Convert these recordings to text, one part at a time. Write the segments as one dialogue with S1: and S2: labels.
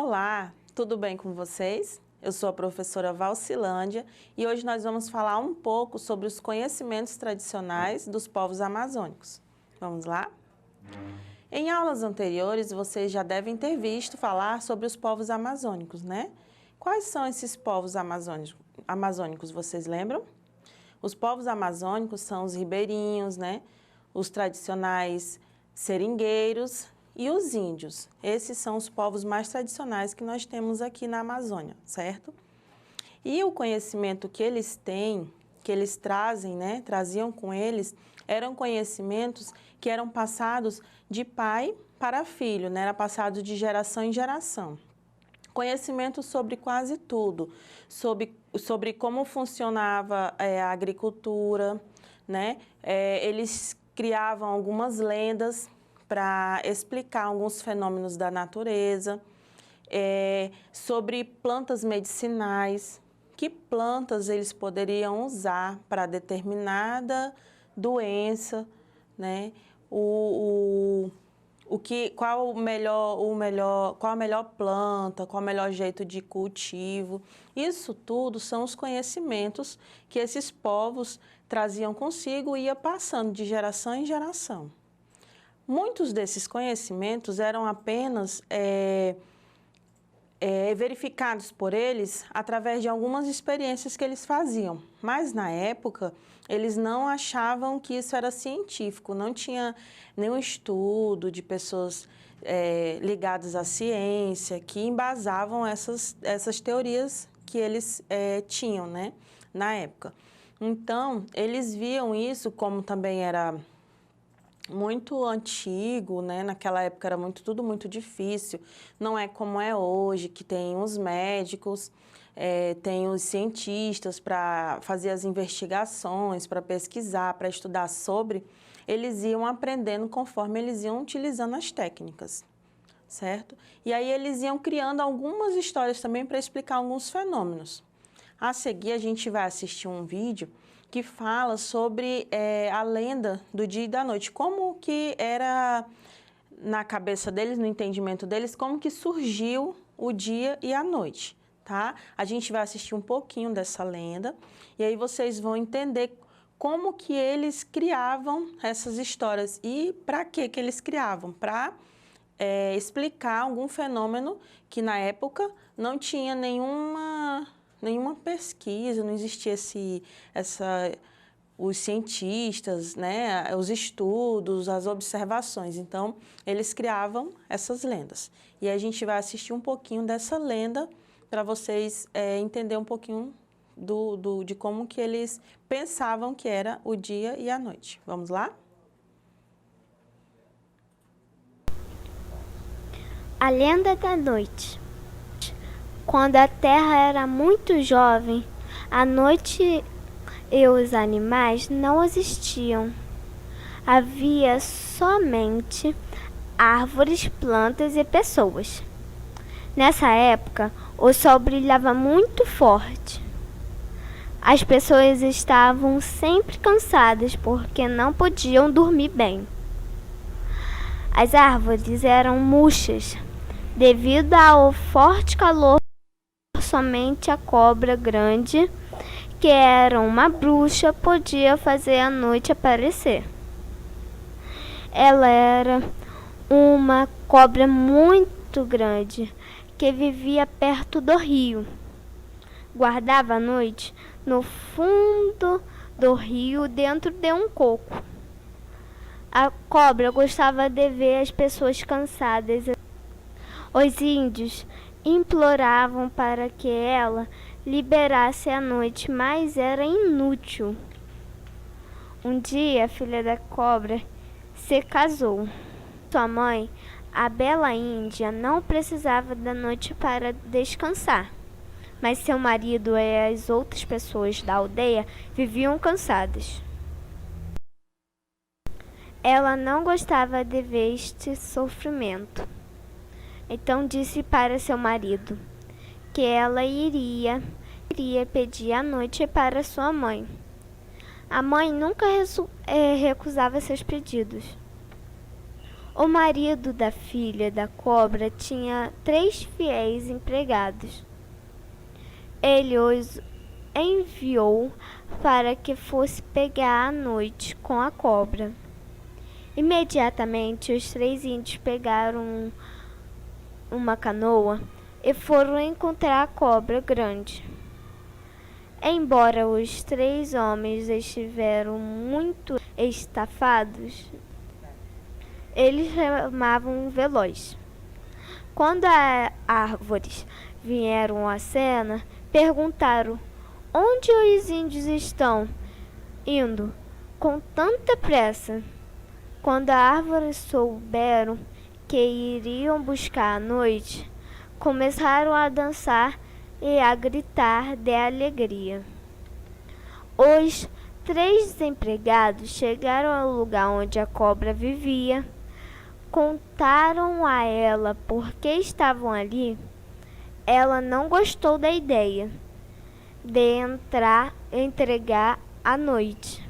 S1: Olá, tudo bem com vocês? Eu sou a professora Valcilândia e hoje nós vamos falar um pouco sobre os conhecimentos tradicionais dos povos amazônicos. Vamos lá? Em aulas anteriores, vocês já devem ter visto falar sobre os povos amazônicos, né? Quais são esses povos amazônicos, vocês lembram? Os povos amazônicos são os ribeirinhos, né? Os tradicionais seringueiros e os índios. Esses são os povos mais tradicionais que nós temos aqui na Amazônia, certo? E o conhecimento que eles têm, que eles trazem, né? Traziam com eles, eram conhecimentos que eram passados de pai para filho, né? Era passado de geração em geração. Conhecimento sobre quase tudo, sobre como funcionava a agricultura, né? Eles criavam algumas lendas para explicar alguns fenômenos da natureza, sobre plantas medicinais, que plantas eles poderiam usar para determinada doença, né? Qual a melhor planta, qual o melhor jeito de cultivo. Isso tudo são os conhecimentos que esses povos traziam consigo e ia passando de geração em geração. Muitos desses conhecimentos eram apenas verificados por eles através de algumas experiências que eles faziam. Mas, na época, eles não achavam que isso era científico, não tinha nenhum estudo de pessoas ligadas à ciência que embasavam essas teorias que eles tinham, né, na época. Então, eles viam isso como também era muito antigo, né? Naquela época era tudo muito difícil, não é como é hoje, que tem os médicos, tem os cientistas para fazer as investigações, para pesquisar, para estudar sobre, eles iam aprendendo conforme eles iam utilizando as técnicas, certo? E aí eles iam criando algumas histórias também para explicar alguns fenômenos. A seguir, a gente vai assistir um vídeo que fala sobre a lenda do dia e da noite, como que era na cabeça deles, no entendimento deles, como que surgiu o dia e a noite, tá? A gente vai assistir um pouquinho dessa lenda e aí vocês vão entender como que eles criavam essas histórias e para que eles criavam, para explicar algum fenômeno que na época não tinha nenhuma pesquisa, não existia os cientistas, né, os estudos, as observações. Então, eles criavam essas lendas. E a gente vai assistir um pouquinho dessa lenda para vocês entenderem um pouquinho de como que eles pensavam que era o dia e a noite. Vamos lá?
S2: A lenda da noite. Quando a terra era muito jovem, a noite e os animais não existiam. Havia somente árvores, plantas e pessoas. Nessa época, o sol brilhava muito forte. As pessoas estavam sempre cansadas porque não podiam dormir bem. As árvores eram murchas devido ao forte calor. Somente a cobra grande, que era uma bruxa, podia fazer a noite aparecer. Ela era uma cobra muito grande, que vivia perto do rio. Guardava a noite no fundo do rio, dentro de um coco. A cobra gostava de ver as pessoas cansadas. Os índios imploravam para que ela liberasse a noite, mas era inútil. Um dia, a filha da cobra se casou. Sua mãe, a bela índia, não precisava da noite para descansar, mas seu marido e as outras pessoas da aldeia viviam cansadas. Ela não gostava de ver este sofrimento. Então disse para seu marido que ela iria pedir a noite para sua mãe. A mãe nunca recusava seus pedidos. O marido da filha da cobra tinha 3 fiéis empregados. Ele os enviou para que fosse pegar à noite com a cobra. Imediatamente os 3 índios pegaram uma canoa e foram encontrar a cobra grande. Embora os 3 homens estiveram muito estafados, eles chamavam Veloz. Quando as árvores vieram à cena, perguntaram onde os índios estão indo com tanta pressa. Quando as árvores souberam que iriam buscar à noite, começaram a dançar e a gritar de alegria. Os 3 empregados chegaram ao lugar onde a cobra vivia, contaram a ela por que estavam ali. Ela não gostou da ideia de entregar à noite,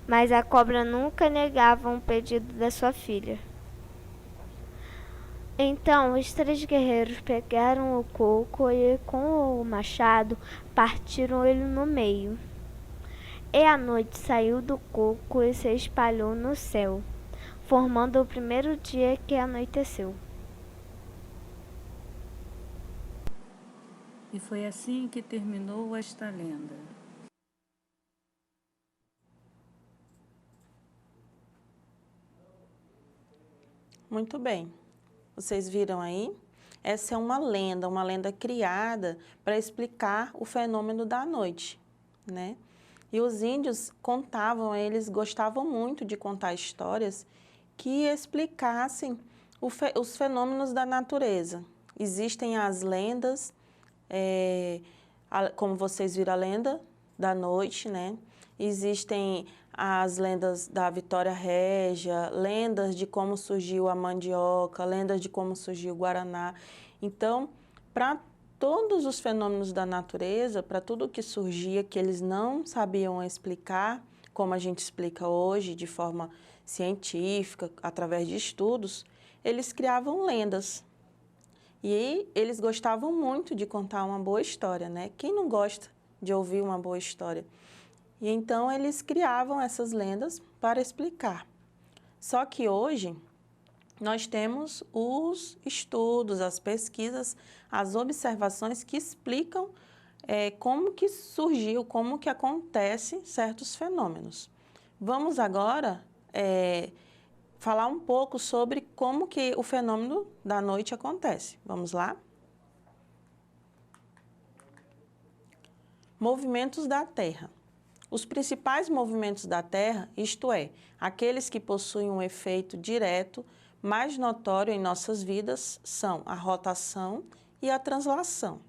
S2: mas a cobra nunca negava um pedido da sua filha. Então os 3 guerreiros pegaram o coco e com o machado partiram ele no meio. E a noite saiu do coco e se espalhou no céu, formando o primeiro dia que anoiteceu.
S3: E foi assim que terminou esta lenda.
S1: Muito bem. Vocês viram aí? Essa é uma lenda criada para explicar o fenômeno da noite, né? E os índios contavam, eles gostavam muito de contar histórias que explicassem os fenômenos da natureza. Existem as lendas, como vocês viram a lenda da noite, né? Existem as lendas da Vitória Régia, lendas de como surgiu a mandioca, lendas de como surgiu o Guaraná. Então, para todos os fenômenos da natureza, para tudo que surgia, que eles não sabiam explicar, como a gente explica hoje, de forma científica, através de estudos, eles criavam lendas. E eles gostavam muito de contar uma boa história, né? Quem não gosta de ouvir uma boa história? E então eles criavam essas lendas para explicar. Só que hoje nós temos os estudos, as pesquisas, as observações que explicam como que surgiu, como que acontecem certos fenômenos. Vamos agora falar um pouco sobre como que o fenômeno da noite acontece. Vamos lá? Movimentos da Terra. Os principais movimentos da Terra, isto é, aqueles que possuem um efeito direto mais notório em nossas vidas, são a rotação e a translação.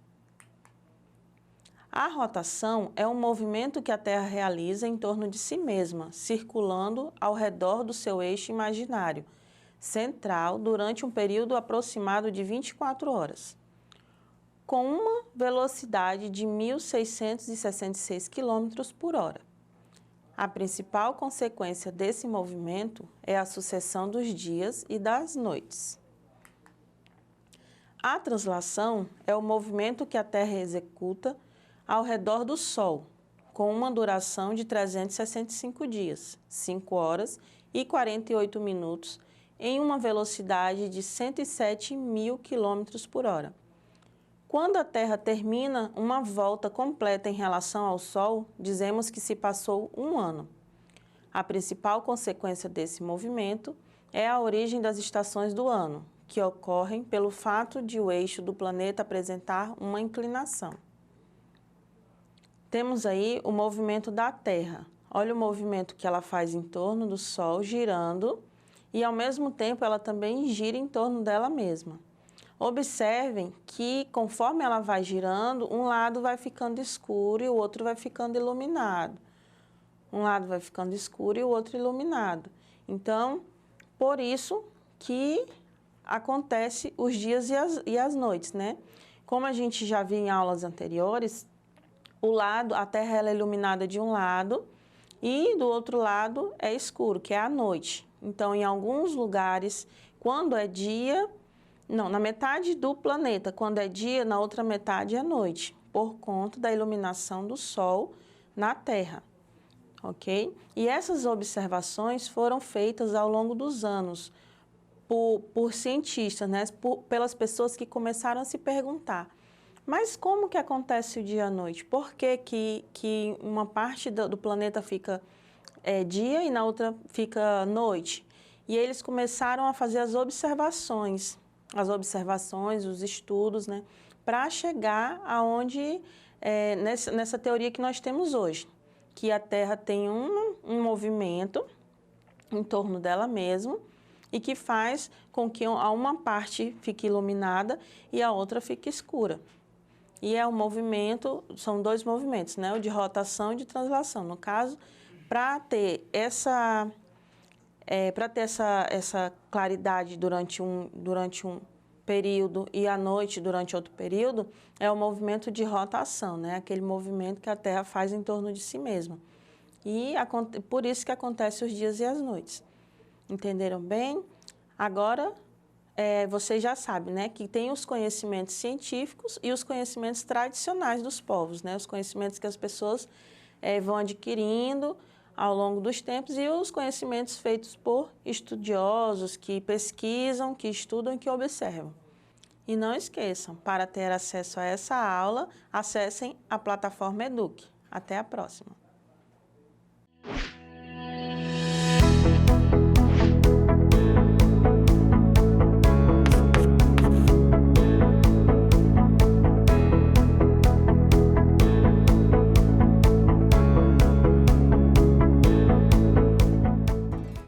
S1: A rotação é um movimento que a Terra realiza em torno de si mesma, circulando ao redor do seu eixo imaginário central durante um período aproximado de 24 horas. Com uma velocidade de 1.666 km por hora. A principal consequência desse movimento é a sucessão dos dias e das noites. A translação é o movimento que a Terra executa ao redor do Sol, com uma duração de 365 dias, 5 horas e 48 minutos, em uma velocidade de 107.000 km por hora. Quando a Terra termina uma volta completa em relação ao Sol, dizemos que se passou um ano. A principal consequência desse movimento é a origem das estações do ano, que ocorrem pelo fato de o eixo do planeta apresentar uma inclinação. Temos aí o movimento da Terra. Olha o movimento que ela faz em torno do Sol, girando, e ao mesmo tempo ela também gira em torno dela mesma. Observem que, conforme ela vai girando, um lado vai ficando escuro e o outro vai ficando iluminado. Um lado vai ficando escuro e o outro iluminado. Então, por isso que acontece os dias e as noites, né? Como a gente já viu em aulas anteriores, a Terra ela é iluminada de um lado e do outro lado é escuro, que é a noite. Então, em alguns lugares, quando é dia, não, na metade do planeta, quando é dia, na outra metade é noite, por conta da iluminação do Sol na Terra, ok? E essas observações foram feitas ao longo dos anos por cientistas, né? Pelas pessoas que começaram a se perguntar, mas como que acontece o dia e a noite? Por que que uma parte do planeta fica dia e na outra fica noite? E eles começaram a fazer as observações, os estudos, né? Para chegar aonde, nessa teoria que nós temos hoje, que a Terra tem um movimento em torno dela mesma e que faz com que uma parte fique iluminada e a outra fique escura. E é um movimento, são dois movimentos, né? O de rotação e de translação. No caso, para ter essa claridade durante um período e à noite durante outro período, é o movimento de rotação, né? Aquele movimento que a Terra faz em torno de si mesma. E por isso que acontece os dias e as noites. Entenderam bem? Agora, vocês já sabem, né? Que tem os conhecimentos científicos e os conhecimentos tradicionais dos povos, né? Os conhecimentos que as pessoas vão adquirindo ao longo dos tempos e os conhecimentos feitos por estudiosos que pesquisam, que estudam e que observam. E não esqueçam, para ter acesso a essa aula, acessem a plataforma Eduque. Até a próxima!